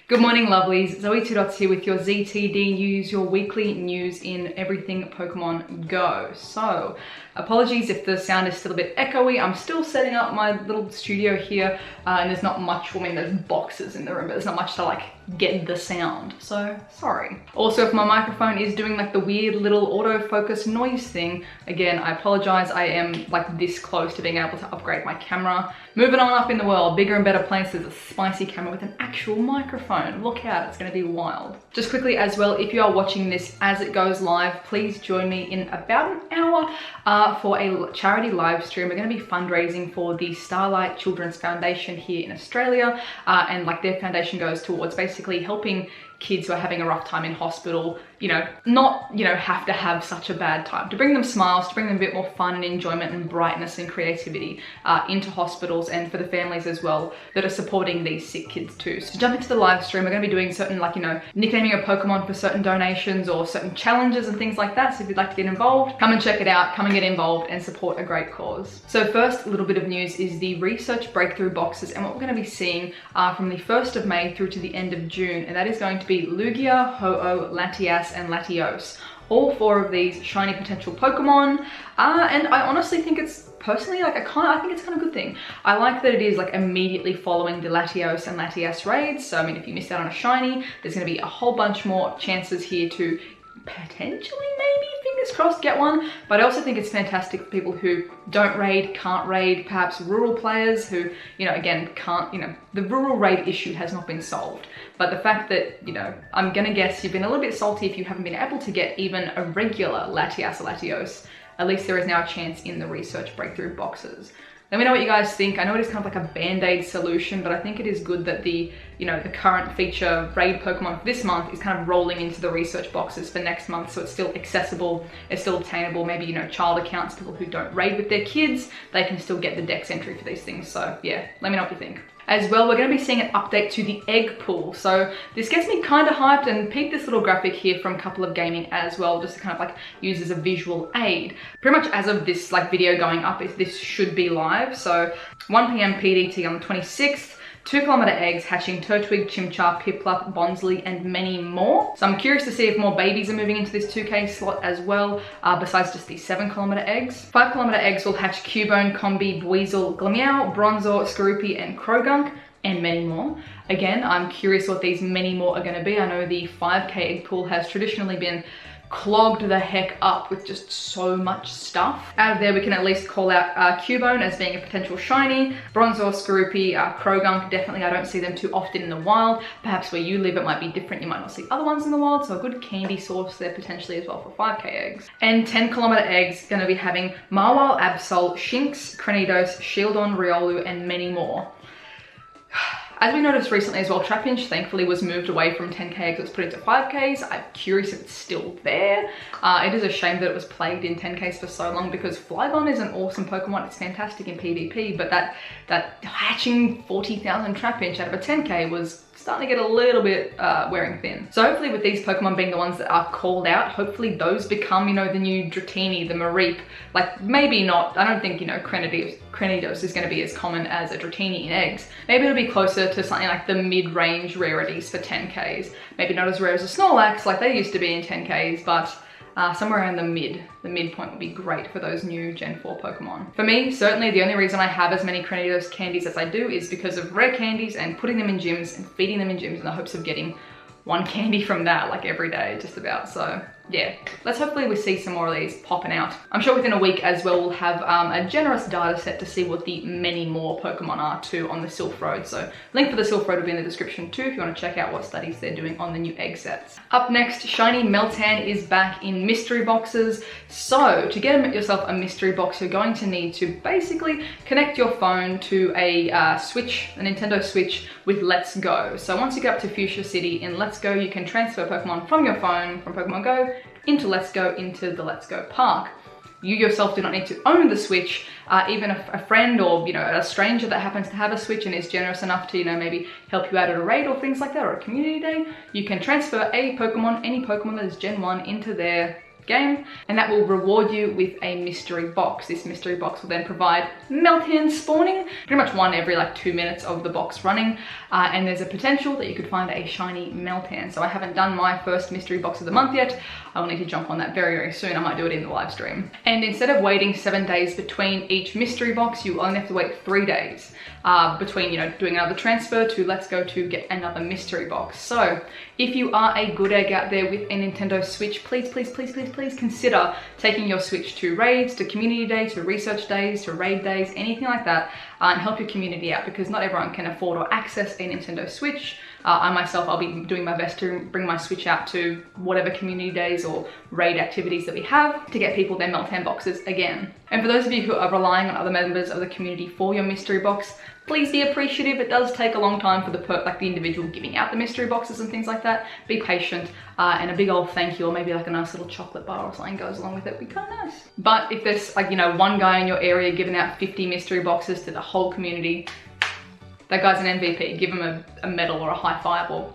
Good morning, lovelies. ZoëTwoDots here with your ZTD news, your weekly news in everything Pokemon Go. So, apologies if the sound is still a bit echoey. I'm still setting up my little studio here, and there's not much, I mean, there's boxes in the room, but there's not much to like get the sound. So, sorry. Also, if my microphone is doing like the weird little autofocus noise thing, again, I apologize. I am like this close to being able to upgrade my camera. Moving on up in the world, bigger and better places, a spicy camera with an actual microphone. Look out, it's gonna be wild. Just quickly as well, if you are watching this as it goes live, please join me in about an hour for a charity live stream. We're gonna be fundraising for the Starlight Children's Foundation here in Australia, and like their foundation goes towards basically helping kids who are having a rough time in hospital, not, have to have such a bad time, to bring them smiles, to bring them a bit more fun and enjoyment and brightness and creativity into hospitals, and for the families as well that are supporting these sick kids too. So to jump into the live stream, we're going to be doing certain nicknaming a Pokemon for certain donations or certain challenges and things like that. So if you'd like to get involved, come and check it out, come and get involved and support a great cause. So first, a little bit of news is the research breakthrough boxes and what we're going to be seeing from the 1st of May through to the end of June, and that is going to be Lugia, Ho-oh, Latias, and Latios. All 4 of these shiny potential Pokemon, and I honestly think it's personally I think it's kind of a good thing. I like that it is like immediately following the Latios and Latias raids. So I mean, if you missed out on a shiny, there's going to be a whole bunch more chances here to potentially, maybe, fingers crossed, get one. But I also think it's fantastic for people who don't raid, can't raid, perhaps rural players who, again, can't, the rural raid issue has not been solved. But the fact that, I'm gonna guess you've been a little bit salty if you haven't been able to get even a regular Latias or Latios, at least there is now a chance in the research breakthrough boxes. Let me know what you guys think. I know it is kind of like a band-aid solution, but I think it is good that the current feature raid Pokemon for this month is kind of rolling into the research boxes for next month, so it's still accessible, it's still obtainable. Maybe, child accounts, people who don't raid with their kids, they can still get the dex entry for these things. So yeah, let me know what you think. As well, we're going to be seeing an update to the egg pool. So this gets me kind of hyped, and peep this little graphic here from Couple of Gaming as well, just to kind of like use as a visual aid. Pretty much as of this video going up, this should be live. So 1 PM PDT on the 26th. 2 kilometer eggs hatching Turtwig, Chimchar, Piplup, Bonsly, and many more. So I'm curious to see if more babies are moving into this 2K slot as well, besides just the 7 kilometer eggs. 5 kilometer eggs will hatch Cubone, Combi, Buizel, Glameow, Bronzor, Skorupi, and Krogunk, and many more. Again, I'm curious what these many more are going to be. I know the 5K egg pool has traditionally been clogged the heck up with just so much stuff. Out of there, we can at least call out Cubone as being a potential shiny, Bronzor, Skorupi, Krogunk, definitely I don't see them too often in the wild. Perhaps where you live it might be different, you might not see other ones in the wild, so a good candy source there potentially as well for 5K eggs. And 10 kilometer eggs going to be having Mawile, Absol, Shinx, Cranidos, Shieldon, Riolu, and many more. As we noticed recently as well, Trapinch thankfully was moved away from 10K eggs, it was put into 5Ks. I'm curious if it's still there. It is a shame that it was plagued in 10Ks for so long, because Flygon is an awesome Pokemon, it's fantastic in PvP, but that hatching 40,000 Trapinch out of a 10K was starting to get a little bit wearing thin. So hopefully with these Pokemon being the ones that are called out, hopefully those become, the new Dratini, the Mareep. Like maybe not, I don't think, Cranidos is going to be as common as a Dratini in eggs. Maybe it'll be closer to something like the mid-range rarities for 10Ks. Maybe not as rare as a Snorlax like they used to be in 10Ks, but somewhere around the midpoint would be great for those new Gen 4 Pokemon. For me, certainly the only reason I have as many Cranidos candies as I do is because of rare candies and putting them in gyms and feeding them in gyms in the hopes of getting 1 candy from that like every day just about. So yeah, let's hopefully we see some more of these popping out. I'm sure within a week as well we'll have a generous data set to see what the many more Pokemon are too on the Sylph Road. So link for the Sylph Road will be in the description too if you want to check out what studies they're doing on the new egg sets. Up next, shiny Meltan is back in mystery boxes. So to get yourself a mystery box, you're going to need to basically connect your phone to a Switch, a Nintendo Switch with Let's Go. So once you get up to Fuchsia City in Let's Go, you can transfer Pokemon from your phone, from Pokemon Go, into Let's Go, into the Let's Go Park. You yourself do not need to own the Switch. Even a friend or a stranger that happens to have a Switch and is generous enough to maybe help you out at a raid or things like that, or a community day, you can transfer a Pokemon, any Pokemon that is Gen 1, into their game, and that will reward you with a mystery box. This mystery box will then provide Meltan spawning, pretty much one every like 2 minutes of the box running, and there's a potential that you could find a shiny Meltan. So I haven't done my first mystery box of the month yet. I will need to jump on that very, very soon. I might do it in the live stream. And instead of waiting 7 days between each mystery box, you only have to wait 3 days between, you know, doing another transfer to Let's Go to get another mystery box. So if you are a good egg out there with a Nintendo Switch, please, please, please, please, please consider taking your Switch to raids, to community days, to research days, to raid days, anything like that, and help your community out, because not everyone can afford or access a Nintendo Switch. I myself, I'll be doing my best to bring my Switch out to whatever community days or raid activities that we have to get people their Meltan boxes again. And for those of you who are relying on other members of the community for your mystery box, please be appreciative. It does take a long time for the individual giving out the mystery boxes and things like that. Be patient, and a big old thank you, or maybe like a nice little chocolate bar or something goes along with it. Would be kind of nice. But if there's like, you know, one guy in your area giving out 50 mystery boxes to the whole community, that guy's an MVP. Give him a medal or a high five or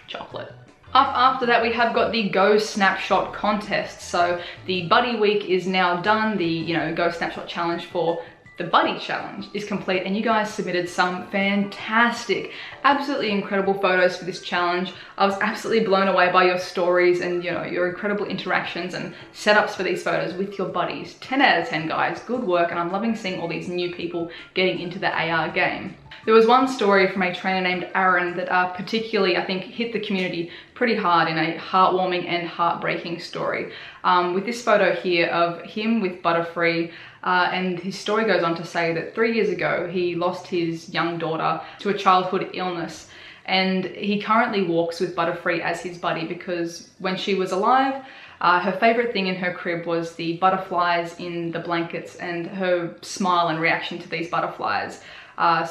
chocolate. Up after that, we have got the Go Snapshot contest. So the Buddy Week is now done. The, you know, Go Snapshot challenge for the Buddy Challenge is complete, and you guys submitted some fantastic, absolutely incredible photos for this challenge. I was absolutely blown away by your stories and, you know, your incredible interactions and setups for these photos with your buddies. 10 out of 10, guys. Good work, and I'm loving seeing all these new people getting into the AR game. There was one story from a trainer named Aaron that particularly, I think, hit the community pretty hard in a heartwarming and heartbreaking story. With this photo here of him with Butterfree, and his story goes on to say that 3 years ago, he lost his young daughter to a childhood illness. And he currently walks with Butterfree as his buddy, because when she was alive, her favorite thing in her crib was the butterflies in the blankets and her smile and reaction to these butterflies.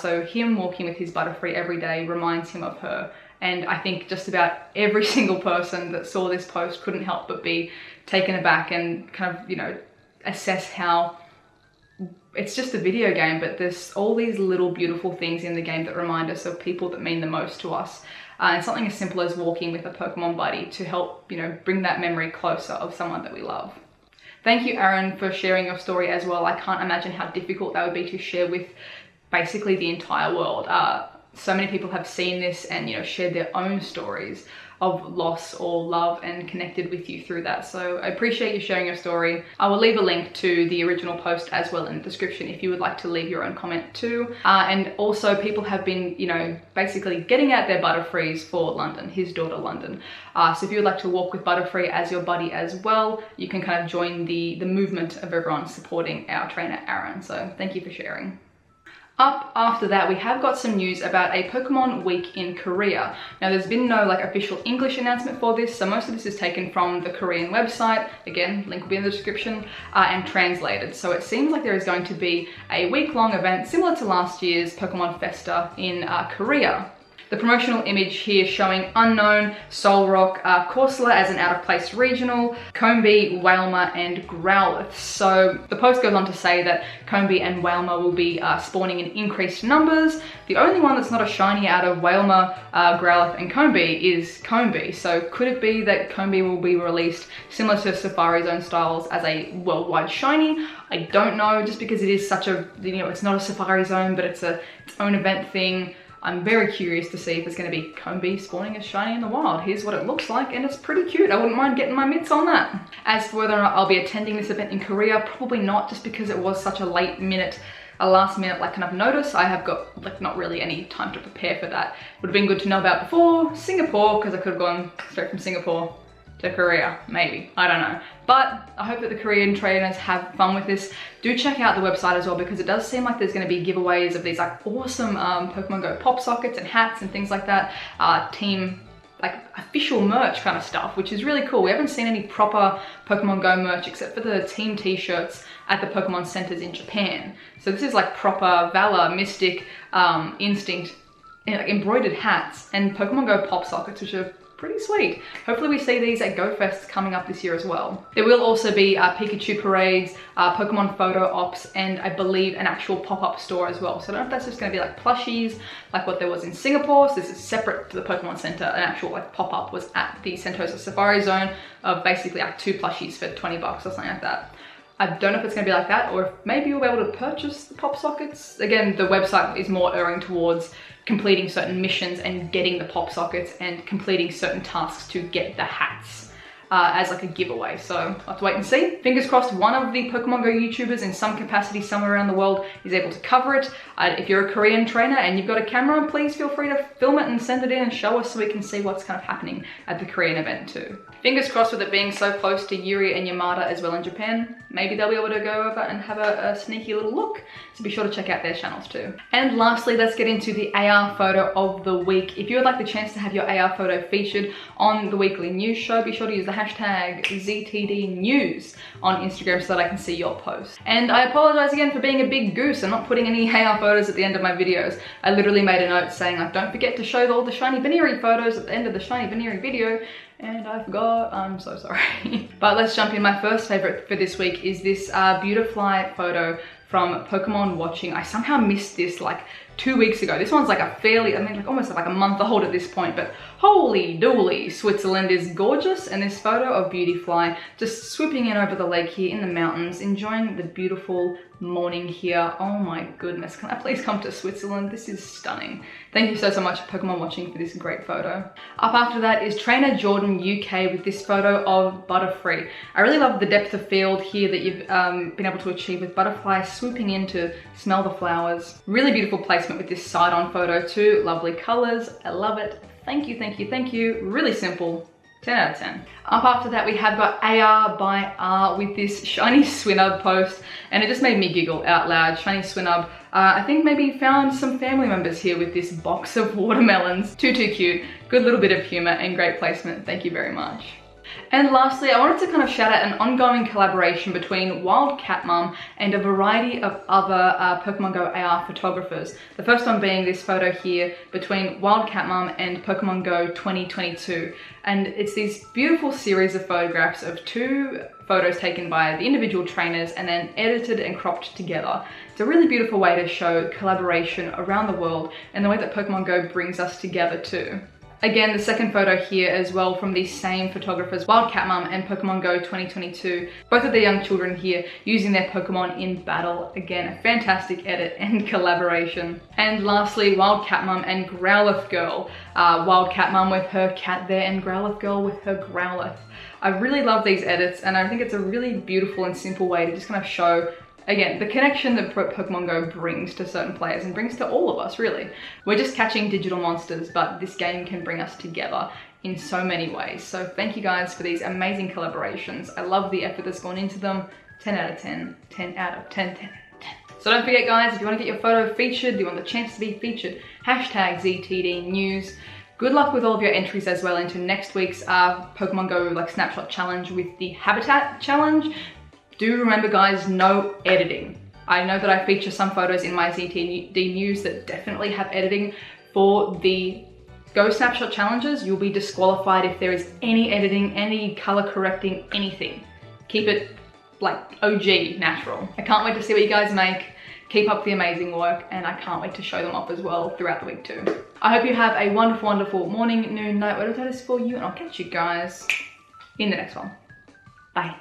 So him walking with his Butterfree every day reminds him of her. And I think just about every single person that saw this post couldn't help but be taken aback and kind of, you know, assess how it's just a video game, but there's all these little beautiful things in the game that remind us of people that mean the most to us. And something as simple as walking with a Pokemon buddy to help, you know, bring that memory closer of someone that we love. Thank you, Aaron, for sharing your story as well. I can't imagine how difficult that would be to share with basically the entire world. So many people have seen this and, you know, shared their own stories of loss or love and connected with you through that. So I appreciate you sharing your story. I will leave a link to the original post as well in the description if you would like to leave your own comment too. And also, people have been, you know, basically getting out their Butterfrees for London, his daughter London. So if you would like to walk with Butterfree as your buddy as well, you can kind of join the movement of everyone supporting our trainer Aaron. So thank you for sharing. Up after that, we have got some news about a Pokemon week in Korea. Now, there's been no like official English announcement for this, so most of this is taken from the Korean website. Again, link will be in the description, and translated. So it seems like there is going to be a week-long event similar to last year's Pokemon Festa in Korea. The promotional image here showing Unknown, Solrock, Corsola as an out-of-place regional, Combee, Wailmer, and Growlithe. So the post goes on to say that Combee and Wailmer will be spawning in increased numbers. The only one that's not a shiny out of Wailmer, Growlithe, and Combee is Combee. So could it be that Combee will be released similar to Safari Zone styles as a worldwide shiny? I don't know, just because it is such a, you know, it's not a Safari Zone, but it's its own event thing. I'm very curious to see if there's going to be Combee spawning as shiny in the wild. Here's what it looks like, and it's pretty cute. I wouldn't mind getting my mitts on that. As for whether or not I'll be attending this event in Korea, probably not, just because it was such a last minute like kind of notice. I have got like not really any time to prepare for that. Would have been good to know about before. Singapore, because I could have gone straight from Singapore to Korea, maybe, I don't know. But I hope that the Korean trainers have fun with this. Do check out the website as well, because it does seem like there's going to be giveaways of these like awesome Pokemon Go pop sockets and hats and things like that. Team, like official merch kind of stuff, which is really cool. We haven't seen any proper Pokemon Go merch except for the team t-shirts at the Pokemon centers in Japan. So this is like proper Valor, Mystic, Instinct, like embroidered hats and Pokemon Go pop sockets, which are pretty sweet. Hopefully we see these at Go Fest coming up this year as well. There will also be Pikachu parades, Pokemon photo ops, and I believe an actual pop-up store as well. So I don't know if that's just going to be like plushies, like what there was in Singapore. So this is separate to the Pokemon Center. An actual like pop-up was at the Sentosa Safari Zone of basically like 2 plushies for 20 bucks or something like that. I don't know if it's going to be like that, or if maybe you'll be able to purchase the pop sockets. Again, the website is more erring towards completing certain missions and getting the pop sockets and completing certain tasks to get the hats as like a giveaway. So I'll have to wait and see. Fingers crossed one of the Pokemon Go YouTubers in some capacity somewhere around the world is able to cover it. If you're a Korean trainer and you've got a camera, please feel free to film it and send it in and show us so we can see what's kind of happening at the Korean event too. Fingers crossed with it being so close to Yuri and Yamada as well in Japan, maybe they'll be able to go over and have a sneaky little look. So be sure to check out their channels too. And lastly, let's get into the AR photo of the week. If you would like the chance to have your AR photo featured on the weekly news show, be sure to use the hashtag ZTDnews on Instagram so that I can see your post. And I apologize again for being a big goose and not putting any AR photos at the end of my videos. I literally made a note saying like, don't forget to show all the shiny Baneri photos at the end of the shiny Baneri video. And I forgot, I'm so sorry. But let's jump in. My first favorite for this week is this Beautifly photo from Pokemon Watching. I somehow missed this like 2 weeks ago. This one's like a fairly, I mean like almost like a month old at this point, but holy dooly, Switzerland is gorgeous. And this photo of Beautifly just swooping in over the lake here in the mountains, enjoying the beautiful morning here. Oh my goodness, can I please come to Switzerland? This is stunning. Thank you so much Pokemon Watching for this great photo. Up after that is Trainer Jordan UK with this photo of Butterfree. I really love the depth of field here that you've been able to achieve with Butterfly swooping in to smell the flowers. Really beautiful placement with this side-on photo too. Lovely colors, I love it. Thank you, thank you, thank you. Really simple. 10 out of 10. Up after that, we have got AR by R with this Shiny Swinub post, and it just made me giggle out loud. Shiny Swinub, I think maybe found some family members here with this box of watermelons. Too cute. Good little bit of humor and great placement. Thank you very much. And lastly, I wanted to kind of shout out an ongoing collaboration between Wild Cat Mum and a variety of other Pokemon Go AR photographers. The first one being this photo here between Wild Cat Mum and Pokemon Go 2022. And it's this beautiful series of photographs of 2 photos taken by the individual trainers and then edited and cropped together. It's a really beautiful way to show collaboration around the world and the way that Pokemon Go brings us together too. Again, the second photo here as well from these same photographers, Wild Cat Mum and Pokemon Go 2022. Both of the young children here using their Pokemon in battle. Again, a fantastic edit and collaboration. And lastly, Wild Cat Mum and Growlithe Girl. Wild Cat Mum with her cat there and Growlithe Girl with her Growlithe. I really love these edits and I think it's a really beautiful and simple way to just kind of show again, the connection that Pokemon Go brings to certain players and brings to all of us, really. We're just catching digital monsters, but this game can bring us together in so many ways. So thank you guys for these amazing collaborations. I love the effort that's gone into them. 10 out of 10, 10 out of 10, 10 out of 10. So don't forget guys, if you want to get your photo featured, you want the chance to be featured, hashtag ZTDnews. Good luck with all of your entries as well into next week's Pokemon Go like Snapshot challenge with the Habitat challenge. Do remember guys, no editing. I know that I feature some photos in my ZTD news that definitely have editing. For the Go Snapshot challenges, you'll be disqualified if there is any editing, any color correcting, anything. Keep it like OG natural. I can't wait to see what you guys make. Keep up the amazing work and I can't wait to show them off as well throughout the week too. I hope you have a wonderful, wonderful morning, noon, night, whatever that is for you, and I'll catch you guys in the next one. Bye.